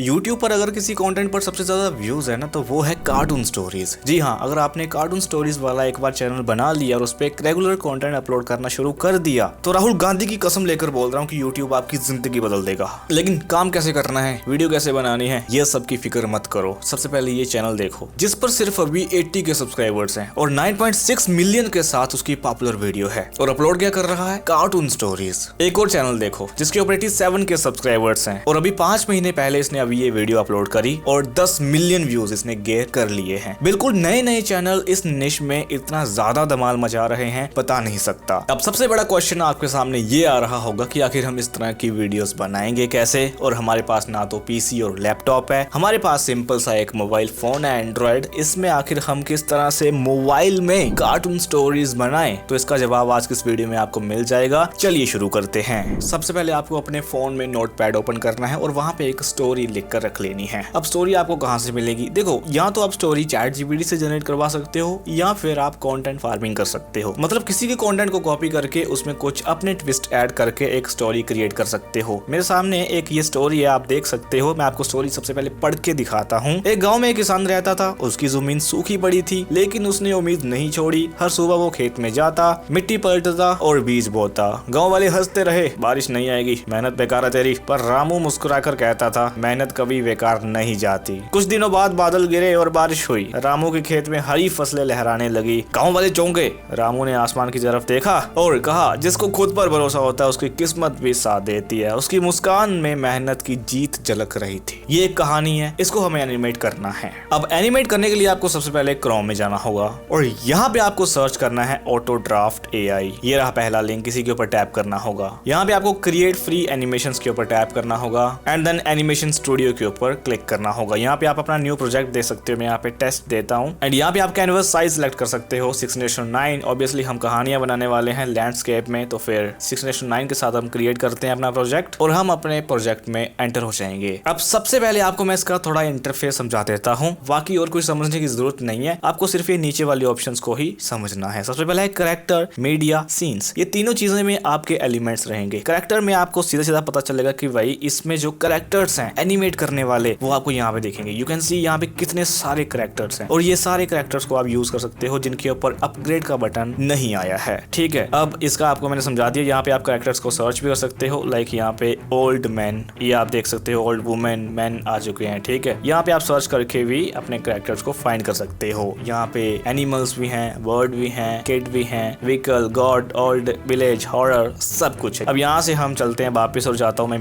YouTube पर अगर किसी कंटेंट पर सबसे ज्यादा व्यूज है ना तो वो है कार्टून स्टोरीज। जी हाँ, अगर आपने कार्टून स्टोरीज वाला एक बार चैनल बना लिया और उस पर एक रेगुलर कंटेंट अपलोड करना शुरू कर दिया तो राहुल गांधी की कसम लेकर बोल रहा हूँ कि यूट्यूब आपकी जिंदगी बदल देगा। लेकिन काम कैसे करना है, वीडियो कैसे बनानी है, ये सब की फिक्र मत करो। सबसे पहले ये चैनल देखो जिस पर सिर्फ अभी 80 के सब्सक्राइबर्स हैं और 9.6 मिलियन के साथ उसकी पॉपुलर वीडियो है और अपलोड क्या कर रहा है, कार्टून स्टोरीज। एक और चैनल देखो जिसके 87 के सब्सक्राइबर्स हैं और अभी 5 महीने पहले इसने अभी ये वीडियो अपलोड करी और 10 मिलियन व्यूज इसने गेयर कर लिए हैं। बिल्कुल नए नए चैनल इस निश में इतना ज्यादा धमाल मचा रहे हैं, बता नहीं सकता। अब सबसे बड़ा क्वेश्चन आपके सामने ये आ रहा होगा कि आखिर हम इस तरह की वीडियोस बनाएंगे कैसे, और हमारे पास ना तो पीसी और लैपटॉप है, हमारे पास सिंपल सा एक मोबाइल फोन है एंड्रॉइड, इसमें आखिर हम किस तरह से मोबाइल में कार्टून स्टोरीज बनाएं? तो इसका जवाब आज की इस वीडियो में आपको मिल जाएगा। चलिए शुरू करते हैं। सबसे पहले आपको अपने फोन में नोटपैड ओपन करना है और वहां पे एक स्टोरी लिख कर रख लेनी है। अब स्टोरी आपको कहां से मिलेगी? देखो, या तो आप स्टोरी ChatGPT से जनरेट करवा सकते हो या फिर आप कंटेंट फार्मिंग कर सकते हो। मतलब किसी के कंटेंट को कॉपी करके उसमें कुछ अपने ट्विस्ट ऐड करके एक स्टोरी क्रिएट कर सकते हो। मेरे सामने एक ये स्टोरी है, आप देख सकते हो। मैं आपको स्टोरी सबसे पहले पढ़ के दिखाता हूँ। एक गाँव में एक किसान रहता था, उसकी जमीन सूखी पड़ी थी लेकिन उसने उम्मीद नहीं छोड़ी। हर सुबह वो खेत में जाता, मिट्टी पलटता और बीज बोता। गाँव वाले हंसते रहे, बारिश नहीं आएगी, मेहनत बेकार है तेरी। पर रामू मुस्कुराकर कहता था, मेहनत कभी बेकार नहीं जाती। कुछ दिनों बाद बादल गिरे और बारिश हुई। रामू के खेत में हरी फसलें लहराने लगी। गाँव वाले चौंके। रामू ने आसमान की तरफ देखा और कहा, जिसको खुद पर भरोसा होता है उसकी किस्मत भी साथ देती है। उसकी मुस्कान में मेहनत की जीत झलक रही थी। ये एक कहानी है, इसको हमें एनिमेट करना है। अब एनिमेट करने के लिए आपको सबसे पहले क्रोम में जाना होगा और यहाँ पे आपको सर्च करना है ऑटो ड्राफ्ट AI। ये रहा पहला लिंक, इसी के ऊपर टैप करना होगा। यहाँ पे आपको क्रिएट फ्री एनिमेशंस के ऊपर टैप करना होगा एंड देन एनिमेशन स्टूडियो के ऊपर क्लिक करना होगा। यहाँ पे आप अपना न्यू प्रोजेक्ट दे सकते हो। मैं यहाँ पे टेस्ट देता हूँ एंड यहाँ पे आप कैनवस साइज सिलेक्ट कर सकते हो 6:9। ऑब्वियसली हम कहानियां बनाने वाले हैं लैंडस्केप में, तो फिर 6:9 के साथ हम क्रिएट करते हैं अपना प्रोजेक्ट और हम अपने प्रोजेक्ट में एंटर हो जाएंगे। अब सबसे पहले आपको मैं इसका थोड़ा इंटरफेस समझा देता हूँ, बाकी और कुछ समझने की जरूरत नहीं है, आपको सिर्फ ये नीचे वाली ऑप्शंस को ही समझना है। सबसे पहले है कैरेक्टर, मीडिया, सीन्स। ये तीनों चीजें में आपके एलिमेंट्स रहेंगे। कैरेक्टर में आपको सीधा सीधा पता चलेगा कि भाई इसमें जो कैरेक्टर्स हैं एनिमेट करने वाले वो आपको यहाँ पे देखेंगे। यू कैन सी यहाँ पे कितने सारे कैरेक्टर्स हैं और ये सारे कैरेक्टर्स को आप यूज कर सकते हो जिनके ऊपर अपग्रेड का बटन नहीं आया है। ठीक है, अब इसका आपको मैंने समझा दिया। यहाँ पे आप कैरेक्टर्स को सर्च भी कर सकते हो, लाइक यहाँ पे ओल्ड मैन, ये आप देख सकते हो ओल्ड वुमेन, मैन आ चुके हैं। ठीक है, यहाँ पे आप सर्च करके भी अपने कैरेक्टर्स को फाइंड कर सकते हो। यहाँ पे एनिमल्स भी हैं, बर्ड भी हैं, किड भी हैं, vehicle, God, old, village, horror, सब कुछ है। अब यहाँ से हम चलते हैं वापस और जाता हूँ मैं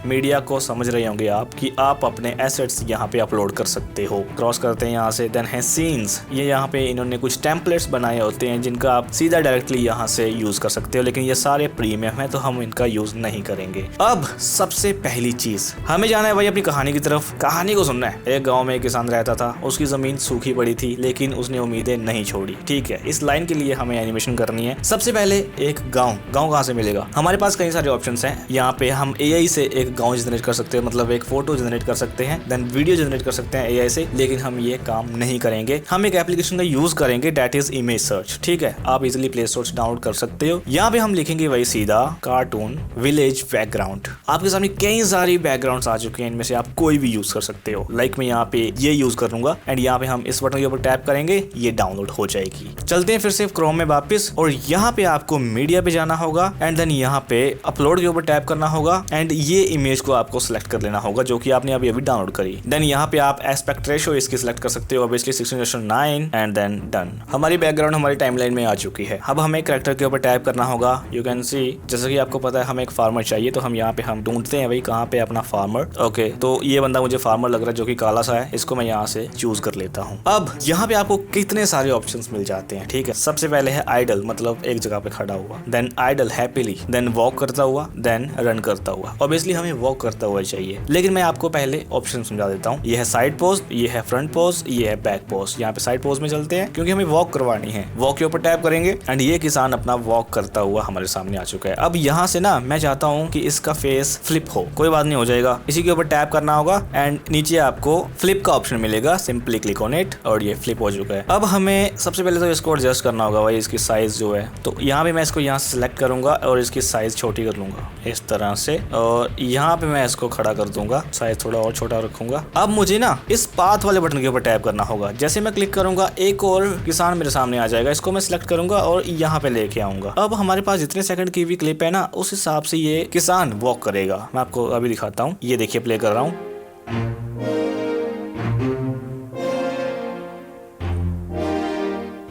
मीडिया को समझ रहे होंगे आप कि आप अपने एसेट्स यहाँ पे अपलोड कर सकते हो। क्रॉस करते हैं यहाँ से, देन है सीन्स। ये यहाँ पे इन्होंने कुछ टेम्पलेट्स बनाए होते हैं जिनका आप सीधा डायरेक्टली यहाँ से यूज कर सकते हो, लेकिन ये सारे प्रीमियम है तो हम इनका यूज नहीं करेंगे। अब सबसे पहली चीज हमें जाना है भाई अपनी कहानी की तरफ। कहानी को सुनना है। एक गाँव में एक किसान रहता था, उसकी जमीन सूखी पड़ी थी लेकिन उसने उम्मीदें नहीं छोड़ी। ठीक है, इस लाइन के लिए हमें एनिमेशन करनी है। सबसे पहले एक गाँव कहाँ से मिलेगा? हमारे पास कई सारे ऑप्शन हैं। यहाँ पे हम AI से एक गाँव जनरेट कर सकते हैं, मतलब एक फोटो जनरेट कर सकते हैं, देन वीडियो जनरेट कर सकते हैं AI से, लेकिन हम ये काम नहीं करेंगे। हम एक एप्लीकेशन का यूज करेंगे, दैट इज इमेज सर्च। ठीक है, आप इजीली प्ले स्टोर से डाउनलोड कर सकते हो। यहाँ पे हम लिखेंगे वही सीधा कार्टून विलेज बैकग्राउंड। आपके सामने कई सारी बैकग्राउंड्स आ चुके हैं, इनमें से आप कोई भी यूज कर सकते हो। लाइक मैं यहाँ पे ये यूज करूंगा एंड यहाँ पे हम इस बटन के ऊपर टैप करेंगे, ये डाउनलोड हो जाएगी। चलते हैं फिर से क्रोम में वापस और यहाँ पे आपको मीडिया पे जाना होगा एंड देन यहाँ पे अपलोड के ऊपर टैप करना होगा एंड ये इमेज को आपको सिलेक्ट कर लेना होगा जो कि आपने अभी डाउनलोड करी। देन यहाँ पे आप एस्पेक्ट रेशियो इसकी सिलेक्ट कर सकते हो, ऑब्वियसली 6:9 एंड देन डन। हमारी बैकग्राउंड हमारी टाइमलाइन में आ चुकी है। अब हमें कैरेक्टर के ऊपर टैप करना होगा। यू कैन सी, जैसे कि आपको पता है हमें एक फार्मर चाहिए, तो हम यहाँ पे हम ढूंढते हैं भाई कहाँ पे अपना फार्मर। ओके, तो ये बंदा मुझे फार्मर लग रहा है जो कि काला सा है, इसको मैं यहाँ से चूज कर लेता हूँ। अब यहाँ पे आपको कितने सारे ऑप्शंस मिल जाते हैं। ठीक है, सबसे पहले है आइडल, मतलब एक जगह पे खड़ा हुआ, then idle happily, then walk करता हुआ, देन रन करता हुआ। ऑब्वियसली हमें वॉक करता हुआ चाहिए, लेकिन मैं आपको पहले ऑप्शन समझा देता हूँ। ये है साइड पोज, ये है फ्रंट पोज, ये है बैक पोज। यहाँ पे साइड पोज में चलते हैं क्योंकि हमें वॉक करवानी है। वॉक के ऊपर टैप करेंगे एंड ये किसान अपना वॉक करता हुआ हमारे सामने आ चुका है। अब यहाँ से ना मैं चाहता हूँ कि इसका फेस फ्लिप हो, कोई बात नहीं, हो जाएगा। इसी के ऊपर टैप करना होगा एंड नीचे आपको फ्लिप का ऑप्शन मिलेगा, सिंपली क्लिक ऑन इट और ये फ्लिप हो चुका है। अब हमें सबसे पहले तो इसको एडजस्ट करना होगा भाई, इसकी साइज जो है, तो यहाँ पे मैं इसको यहाँ सेलेक्ट करूंगा और इसकी साइज छोटी कर लूंगा इस तरह से, और यहाँ पे मैं इसको खड़ा कर दूंगा साइज थोड़ा और छोटा रखूंगा। अब मुझे ना इस पाथ वाले बटन के ऊपर टैप करना होगा। जैसे मैं क्लिक करूंगा एक और किसान मेरे सामने आ जाएगा, इसको मैं सिलेक्ट करूंगा और यहाँ पे लेके आऊंगा। अब हमारे पास जितने सेकंड की भी क्लिप है ना, उस हिसाब से ये किसान वॉक करेगा। मैं आपको अभी दिखाता हूँ, ये देखिए प्ले कर रहा हूँ।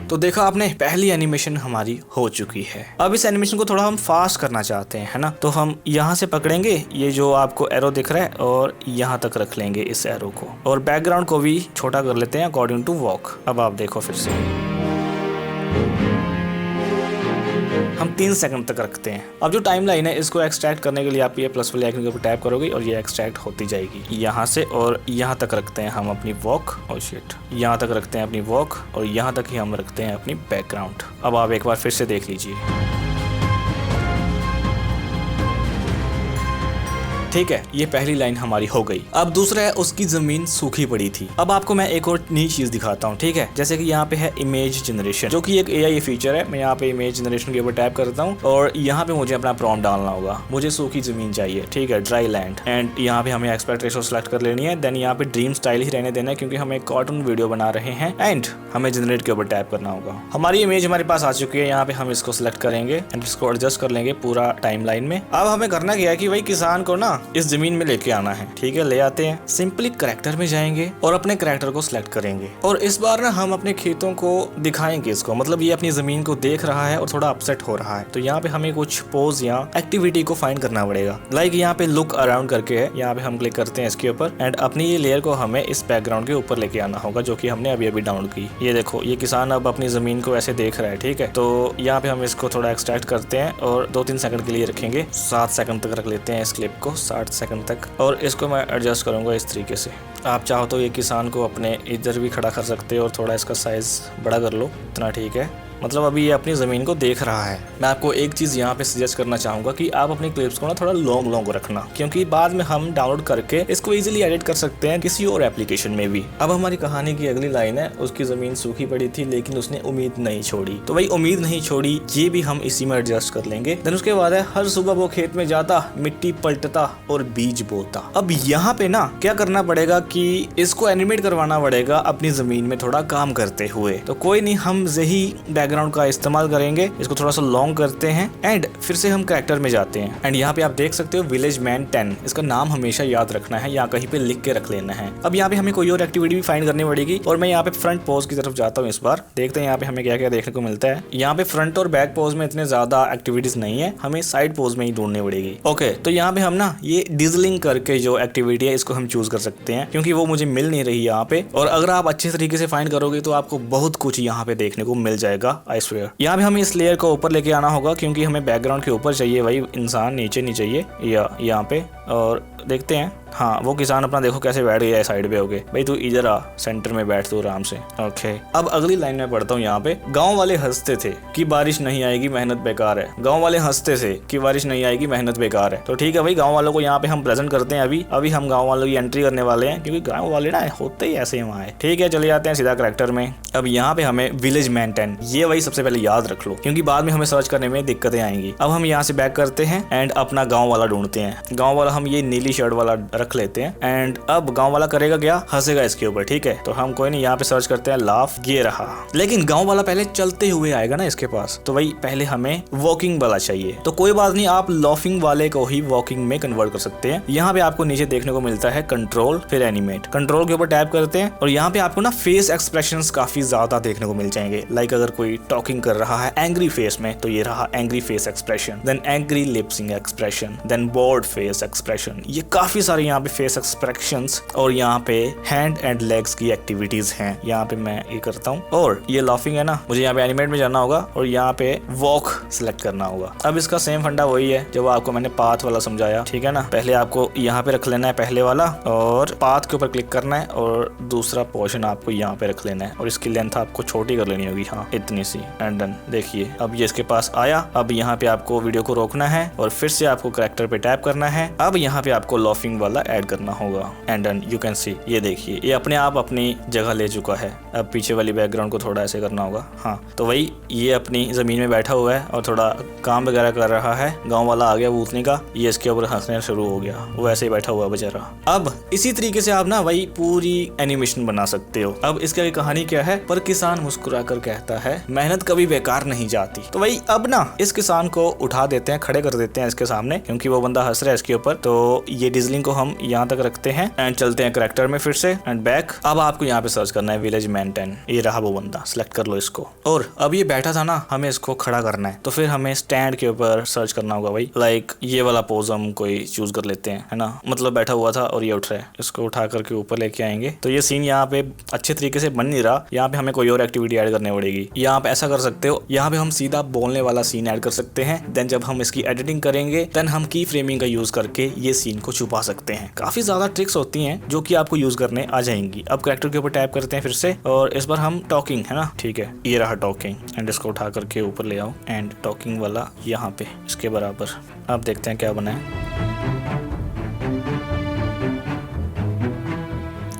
तो देखा आपने, पहली एनिमेशन हमारी हो चुकी है। अब इस एनिमेशन को थोड़ा हम फास्ट करना चाहते हैं, है ना। तो हम यहाँ से पकड़ेंगे ये जो आपको एरो दिख रहा है और यहाँ तक रख लेंगे इस एरो को, और बैकग्राउंड को भी छोटा कर लेते हैं अकॉर्डिंग टू वॉक। अब आप देखो फिर से हम 3 सेकंड तक रखते हैं। अब जो टाइम लाइन है इसको एक्सट्रैक्ट करने के लिए आप ये प्लस वाले आइकन के ऊपर टैप करोगे और ये एक्सट्रैक्ट होती जाएगी यहाँ से, और यहाँ तक रखते हैं हम अपनी वॉक। और शिट, यहाँ तक रखते हैं अपनी वॉक और यहाँ तक ही हम रखते हैं अपनी बैकग्राउंड। अब आप एक बार फिर से देख लीजिए। ठीक है, ये पहली लाइन हमारी हो गई। अब दूसरा है उसकी जमीन सूखी पड़ी थी। अब आपको मैं एक और नई चीज दिखाता हूँ, ठीक है। जैसे कि यहाँ पे है इमेज जनरेशन, जो कि एक एआई फीचर है। मैं यहाँ पे इमेज जनरेशन के ऊपर टैप करता हूँ और यहाँ पे मुझे अपना प्रॉम्प्ट डालना होगा। मुझे सूखी जमीन चाहिए, ठीक है, ड्राई लैंड। एंड यहाँ पे हमें एस्पेक्ट रेशियो सेलेक्ट कर लेनी है। देन यहाँ पे ड्रीम स्टाइल ही रहने देना है क्योंकि हम एक कार्टून वीडियो बना रहे हैं। एंड हमें जनरेट के ऊपर टैप करना होगा। हमारी इमेज हमारे पास आ चुकी है। यहाँ पे हम इसको सिलेक्ट करेंगे एंड इसको एडजस्ट कर लेंगे पूरा टाइम लाइन में। अब हमें करना क्या है कि भाई किसान को ना इस जमीन में लेके आना है, ठीक है। ले आते हैं, सिंपली करैक्टर में जाएंगे और अपने करैक्टर को सिलेक्ट करेंगे। और इस बार ना हम अपने खेतों को दिखाएंगे इसको, मतलब ये अपनी जमीन को देख रहा है और थोड़ा अपसेट हो रहा है। तो यहाँ पे हमें कुछ पोज या एक्टिविटी को फाइंड करना पड़ेगा। लाइक यहाँ पे लुक अराउंड करके है, यहाँ पे हम क्लिक करते हैं इसके ऊपर एंड अपनी ये लेयर को हमें इस बैकग्राउंड के ऊपर लेके आना होगा, जो कि हमने अभी अभी डाउनलोड की। ये देखो, ये किसान अब अपनी जमीन को ऐसे देख रहा है, ठीक है। तो यहाँ पे हम इसको थोड़ा एक्सट्रैक्ट करते हैं और 2-3 सेकंड के लिए रखेंगे। 7 सेकंड तक रख लेते हैं इस क्लिप को, 60 सेकंड तक। और इसको मैं एडजस्ट करूंगा इस तरीके से। आप चाहो तो ये किसान को अपने इधर भी खड़ा कर सकते हो और थोड़ा इसका साइज बड़ा कर लो, इतना ठीक है। मतलब अभी ये अपनी ज़मीन को देख रहा है। मैं आपको एक चीज़ यहाँ पे सजेस्ट करना चाहूँगा कि आप अपनी क्लिप्स को ना थोड़ा लॉन्ग रखना, क्योंकि बाद में हम डाउनलोड करके इसको इजीली एडिट कर सकते हैं किसी और एप्लीकेशन में भी। अब हमारी कहानी की अगली लाइन है, उसकी ज़मीन सूखी पड़ी थी लेकिन उसने उम्मीद नहीं छोड़ी। तो भाई उम्मीद नहीं छोड़ी, ये भी हम इसी में एडजस्ट कर लेंगे। देन उसके बाद है हर सुबह वो खेत में जाता, मिट्टी पलटता और बीज बोता। अब यहाँ पे ना क्या करना पड़ेगा कि इसको एनिमेट करवाना पड़ेगा अपनी ज़मीन में थोड़ा काम करते हुए। तो कोई नहीं, हम यही बैकग्राउंड का इस्तेमाल करेंगे। इसको थोड़ा सा लॉन्ग करते हैं एंड फिर से हम कैरेक्टर में जाते हैं। एंड यहाँ पे आप देख सकते हो विलेज मैन 10, इसका नाम हमेशा याद रखना है या कहीं पे लिख के रख लेना है। अब यहाँ पे हमें कोई और एक्टिविटी भी फाइंड करनी पड़ेगी और मैं यहाँ पे फ्रंट पोज की तरफ जाता हूँ इस बार। देखते हैं यहाँ पे हमें क्या क्या देखने को मिलता है। यहाँ पे फ्रंट और बैक पोज में इतने ज्यादा एक्टिविटीज नहीं है, हमें साइड पोज में ही ढूंढनी पड़ेगी। ओके, तो यहाँ पे हम ना ये डिजलिंग करके जो एक्टिविटी है इसको हम चूज कर सकते हैं, क्योंकि वो मुझे मिल नहीं रही यहाँ पे। और अगर आप अच्छे तरीके से फाइंड करोगे तो आपको बहुत कुछ यहाँ पे देखने को मिल जाएगा, आई स्वेयर। यहाँ पे हमें इस लेयर को ऊपर लेके आना होगा क्योंकि हमें बैकग्राउंड के ऊपर चाहिए भाई इंसान, नीचे नहीं चाहिए। या यहाँ पे और देखते हैं, हाँ वो किसान अपना देखो कैसे बैठ गया है साइड पे होके। भाई तू इधर आ, सेंटर में बैठ तू आराम से। ओके, अब अगली लाइन में पढ़ता हूँ यहाँ पे। गांव वाले हंसते थे कि बारिश नहीं आएगी, मेहनत बेकार है। गांव वाले हंसते थे कि बारिश नहीं आएगी, मेहनत बेकार है। तो ठीक है भाई, गांव वालों को यहाँ पे हम प्रेजेंट करते हैं। अभी हम गाँव वालों की एंट्री करने वाले हैं, क्योंकि गाँव वाले ना होते ही ऐसे ही वहाँ है। ठीक है, चले जाते हैं सीधा कैरेक्टर में। अब यहाँ पे हमें विलेज मैन 10, ये वही सबसे पहले याद रख लो क्योंकि बाद में हमें सर्च करने में दिक्कतें आएंगी। अब हम यहाँ से बैक करते हैं एंड अपना गाँव वाला ढूंढते हैं। गाँव वाला हम ये नीली शर्ट वाला रख लेते हैं एंड अब गांव वाला करेगा क्या, हंसेगा इसके ऊपर। ठीक है, तो हम कोई नहीं, यहाँ पे सर्च करते हैं लाफ, ये रहा। लेकिन गांव वाला पहले चलते हुए आएगा ना इसके पास, तो भाई पहले हमें वॉकिंग वाला चाहिए। तो कोई बात नहीं, आप लॉफिंग वाले को ही वॉकिंग में कन्वर्ट कर सकते हैं। यहाँ पे आपको नीचे देखने को मिलता है कंट्रोल, फिर एनिमेट। कंट्रोल के ऊपर टैप करते हैं और यहाँ पे आपको ना फेस एक्सप्रेशंस काफी ज्यादा देखने को मिल जाएंगे। लाइक अगर कोई टॉकिंग कर रहा है एंग्री फेस में, तो ये रहा angry face expression, then angry lipsync expression, then bored face expression. ये काफी सारे यहाँ पे फेस एक्सप्रेशंस और यहाँ पे हैंड एंड लेग्स की एक्टिविटीज हैं। यहाँ पे मैं ये करता हूँ और ये लाफिंग है ना, मुझे यहाँ पे एनिमेट में जाना होगा और यहाँ पे वॉक सिलेक्ट करना होगा। अब इसका सेम फंडा वही है जो आपको मैंने पाथ वाला समझाया, ठीक है ना। पहले आपको यहाँ पे रख लेना है पहले वाला और पाथ के ऊपर क्लिक करना है और दूसरा पोर्शन आपको यहाँ पे रख लेना है और इसकी लेंथ आपको छोटी कर लेनी होगी, हाँ इतनी सी। And done. देखिए अब ये इसके पास आया। अब यहाँ पे आपको वीडियो को रोकना है और फिर से आपको कैरेक्टर पे टैप करना है। अब यहाँ पे आपको लाफिंग वाला वाला ऐड करना होगा। And then you can see, ये देखिए ये अपने आप अपनी जगह ले चुका है। अब पीछे वाली बैकग्राउंड को थोड़ा ऐसे करना होगा। हाँ तो वही ये अपनी ज़मीन में बैठा हुआ है और थोड़ा काम वगैरह कर रहा है। गाँव वाला आ गया भूतने का, ये इसके ऊपर हंसने शुरू हो गया, वो ऐसे ही बैठा हुआ बेचारा। अब इसी तरीके से आप ना वही पूरी एनिमेशन बना सकते हो। अब इसकी कहानी क्या है, पर किसान मुस्कुरा कर कहता है मेहनत कभी बेकार नहीं जाती। तो वही अब ना इस किसान को उठा देते हैं, खड़े कर देते हैं इसके सामने, क्योंकि वो बंदा हंस रहा है इसके ऊपर। तो ये डिजलिंग को हम यहाँ तक रखते हैं एंड चलते हैं करेक्टर में फिर से एंड बैक। अब आपको यहाँ पे सर्च करना है विलेज मेंटेन, ये रहा वो बंदा, सिलेक्ट कर लो इसको। और अब ये बैठा था ना, हमें इसको खड़ा करना है, तो फिर हमें स्टैंड के ऊपर सर्च करना होगा भाई। लाइक ये वाला पोज हम कोई चूज कर लेते हैं, है ना, मतलब बैठा हुआ था और ये उठ रहा है, इसको उठा करके ऊपर लेके आएंगे। तो ये सीन यहाँ पे अच्छे तरीके से बन नहीं रहा, यहाँ पे हमें कोई और एक्टिविटी ऐड करनी पड़ेगी। यहाँ पे ऐसा कर सकते हो, यहाँ पे हम सीधा बोलने वाला सीन ऐड कर सकते हैं। देन जब हम इसकी एडिटिंग करेंगे देन हम की फ्रेमिंग का यूज करके ये सीन को छुपा सकते हैं। काफी ज्यादा ट्रिक्स होती हैं जो कि आपको यूज करने आ जाएंगी। अब कैरेक्टर के ऊपर टैप करते हैं फिर से और इस बार हम टॉकिंग, है ना, ठीक है, ये रहा टॉकिंग एंड इसको उठा करके ऊपर ले आओ एंड टॉकिंग वाला यहाँ पे इसके बराबर। अब देखते हैं क्या बना है।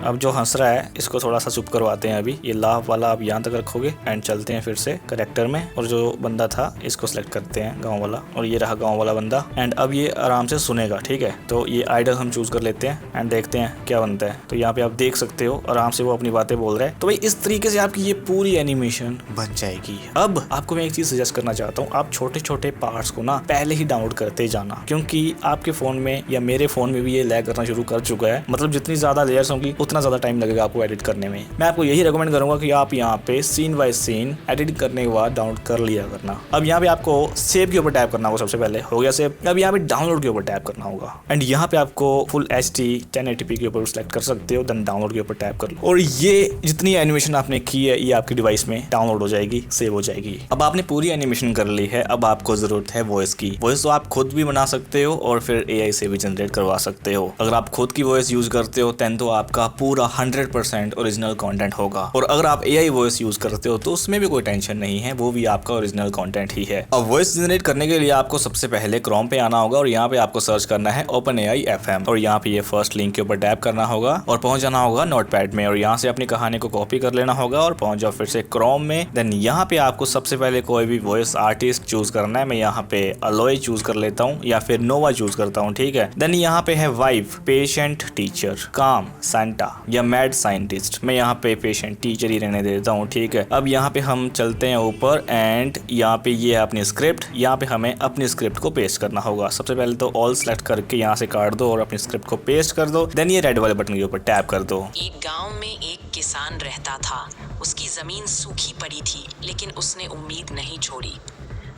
अब जो हंस रहा है इसको थोड़ा सा चुप करवाते हैं। अभी ये लाफ वाला आप यहाँ तक रखोगे एंड चलते हैं फिर से करेक्टर में और जो बंदा था इसको सिलेक्ट करते हैं, गांव वाला, और ये रहा गांव वाला बंदा। एंड अब ये आराम से सुनेगा, ठीक है। तो ये आइडल हम चूज कर लेते हैं एंड देखते हैं क्या बनता है। तो यहाँ पे आप देख सकते हो आराम से वो अपनी बातें बोल रहा है। तो भाई इस तरीके से आपकी ये पूरी एनिमेशन बन जाएगी। अब आपको मैं एक चीज सजेस्ट करना चाहता हूँ, आप छोटे छोटे पार्ट्स को ना पहले ही डाउनलोड करते जाना, क्योंकि आपके फोन में या मेरे फोन में भी ये लैग करना शुरू कर चुका है। मतलब जितनी ज्यादा लेयर्स होंगी उतना ज्यादा टाइम लगेगा आपको एडिट करने में। मैं आपको यही रेकमेंड करूंगा कि आप यहाँ पे सीन बाय सीन एडिट करने के बाद डाउनलोड कर लिया करना। अब यहाँ पे आपको सेव के ऊपर टैप करना होगा, सबसे पहले हो गया सेव। अब यहाँ पे डाउनलोड के ऊपर टैप करना होगा एंड यहाँ पे आपको फुल HD 1080p के ऊपर सिलेक्ट कर सकते हो, देन डाउनलोड के ऊपर टैप कर लो और ये जितनी एनिमेशन आपने की है ये आपकी डिवाइस में डाउनलोड हो जाएगी, सेव हो जाएगी। अब आपने पूरी एनिमेशन कर ली है, अब आपको जरूरत है वॉइस की। वॉइस तो आप खुद भी बना सकते हो और फिर AI से भी जनरेट करवा सकते हो। अगर आप खुद की वॉइस यूज करते हो देन तो आपका पूरा 100% ओरिजिनल कंटेंट होगा, और अगर आप AI वॉइस यूज करते हो तो उसमें भी कोई टेंशन नहीं है, वो भी आपका ओरिजिनल कंटेंट ही है। अब वॉइस जनरेट करने के लिए आपको सबसे पहले क्रोम पे आना होगा और यहाँ पे आपको सर्च करना है OpenAI FM और यहाँ पे ये फर्स्ट लिंक के ऊपर टैप करना होगा और पहुंच जाना होगा नोटपैड में और यहाँ से अपनी कहानी को कॉपी कर लेना होगा और पहुंच जाओ फिर से क्रोम में। देन यहाँ पे आपको सबसे पहले कोई भी वॉइस आर्टिस्ट चूज करना है। मैं यहाँ पे अलोय चूज कर लेता हूँ या फिर नोवा चूज करता हूँ, ठीक है। देन यहाँ पे है वाइफ, पेशेंट, टीचर, काम, सांता या मैड साइंटिस्ट। मैं यहाँ पे पेशेंट टीचर ही रहने देता हूँ, ठीक है। अब यहाँ पे हम चलते हैं ऊपर एंड यहाँ पे ये है अपनी स्क्रिप्ट। यहाँ पे हमें अपनी स्क्रिप्ट को पेस्ट करना होगा। सबसे पहले तो ऑल सेलेक्ट करके यहाँ से काट दो और अपनी स्क्रिप्ट को पेस्ट कर दो। देन ये रेड वाले बटन के ऊपर टैप कर दो। एक गांव में एक किसान रहता था। उसकी जमीन सूखी पड़ी थी लेकिन उसने उम्मीद नहीं छोड़ी।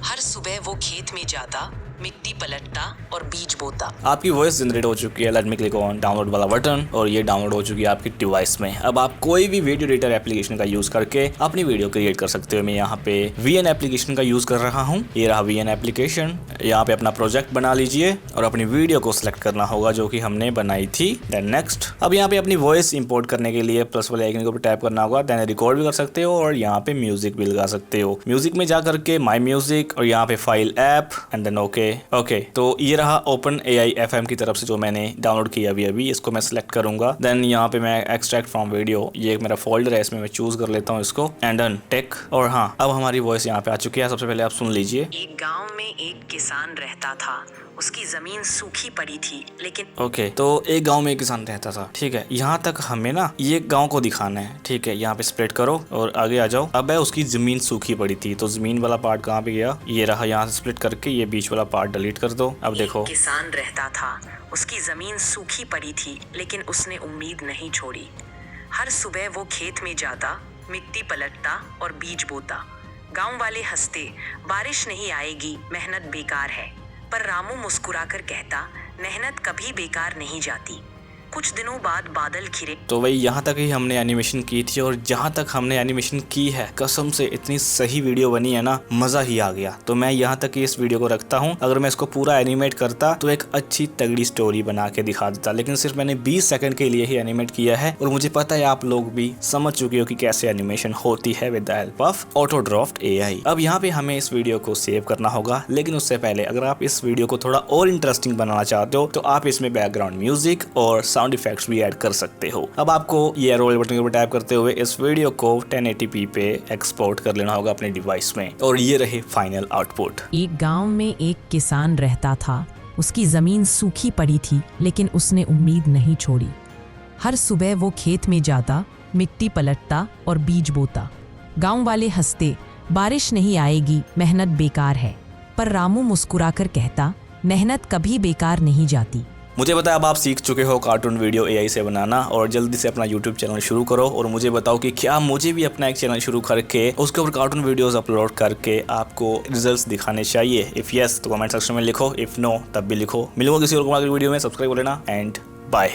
हर सुबह वो खेत में जाता, मिट्टी पलटता और बीज बोता। आपकी वॉइस जनरेट हो चुकी है। Let me click on download वाला बटन और ये डाउनलोड हो चुकी है आपकी डिवाइस में। अब आप कोई भी वीडियो एडिटर एप्लीकेशन का यूज करके अपनी वीडियो क्रिएट कर सकते हो। मैं यहाँ पे VN एप्लीकेशन का यूज कर रहा हूँ। ये रहा VN एप्लीकेशन। यहाँ पे अपना प्रोजेक्ट बना लीजिए और अपनी वीडियो को सिलेक्ट करना होगा जो कि हमने बनाई थी। Then next. अब यहाँ पे अपनी वॉइस इंपोर्ट करने के लिए प्लस वाले आइकन के ऊपर टैप करना होगा। देन रिकॉर्ड भी कर सकते हो और यहाँ पे म्यूजिक भी लगा सकते हो। म्यूजिक में जा करके माई म्यूजिक और यहाँ पे file app and then okay. तो ये रहा OpenAI FM की तरफ से जो मैंने डाउनलोड किया अभी। इसको मैं सिलेक्ट करूंगा। देन यहाँ पे मैं एक्सट्रैक्ट फ्रॉम वीडियो, ये एक मेरा फोल्डर है, इसमें मैं चूज कर लेता हूँ इसको एंड देन टेक। और हाँ, अब हमारी वॉइस यहाँ पे आ चुकी है। सबसे पहले आप सुन लीजिए। एक गांव में एक किसान रहता था। उसकी जमीन सूखी पड़ी थी लेकिन ओके, तो एक गांव में एक किसान रहता था, ठीक है। यहाँ तक हमें ना ये गांव को दिखाना है, ठीक है। यहाँ पे स्प्लिट करो और आगे आ जाओ। अब है उसकी जमीन सूखी पड़ी थी, तो जमीन वाला पार्ट कहाँ पे गया? ये रहा। यहाँ से स्प्लिट करके ये बीच वाला पार्ट डिलीट कर दो। अब देखो, किसान रहता था। उसकी जमीन सूखी पड़ी थी लेकिन उसने उम्मीद नहीं छोड़ी। हर सुबह वो खेत में जाता, मिट्टी पलटता और बीज बोता। गाँव वाले हंसते, बारिश नहीं आएगी, मेहनत बेकार है। पर रामू मुस्कुराकर कहता, मेहनत कभी बेकार नहीं जाती। कुछ दिनों बाद बादल घिरे। तो वही यहाँ तक ही हमने एनिमेशन की थी, और जहाँ तक हमने एनिमेशन की है कसम से इतनी सही वीडियो बनी है ना, मजा ही आ गया। तो मैं यहाँ तक ही इस वीडियो को रखता हूँ। अगर मैं इसको पूरा एनिमेट करता तो एक अच्छी तगड़ी स्टोरी बना के दिखा देता, लेकिन सिर्फ मैंने 20 सेकंड के लिए ही एनिमेट किया है, और मुझे पता है आप लोग भी समझ चुके हो कि कैसे एनिमेशन होती है with the help of autodraft AI। अब यहाँ पे हमें इस वीडियो को सेव करना होगा, लेकिन उससे पहले अगर आप इस वीडियो को थोड़ा और इंटरेस्टिंग बनाना चाहते हो तो आप इसमें बैकग्राउंड म्यूजिक और साउंड इफेक्ट्स भी ऐड कर सकते हो। अब आपको ये रोल बटन के ऊपर टैप करते हुए इस वीडियो को 1080p पे एक्सपोर्ट कर लेना होगा अपने डिवाइस में, और ये रहे फाइनल आउटपुट। एक गांव में एक किसान रहता था। उसकी जमीन सूखी पड़ी थी, लेकिन उसने उम्मीद नहीं छोड़ी। हर सुबह वो खेत में जाता, मिट्टी पलटता और बीज बोता। गांव वाले हंसते, बारिश नहीं आएगी, मेहनत बेकार है। पर रामू मुस्कुराकर कहता, मेहनत कभी बेकार नहीं जाती। मुझे पता है अब आप सीख चुके हो कार्टून वीडियो AI से बनाना, और जल्दी से अपना YouTube चैनल शुरू करो और मुझे बताओ कि क्या मुझे भी अपना एक चैनल शुरू करके उसके ऊपर कार्टून वीडियोस अपलोड करके आपको रिजल्ट्स दिखाने चाहिए। इफ यस तो कमेंट सेक्शन में लिखो, इफ नो तब भी लिखो। मिलूंगा किसी और वीडियो में, सब्सक्राइब कर लेना एंड बाय।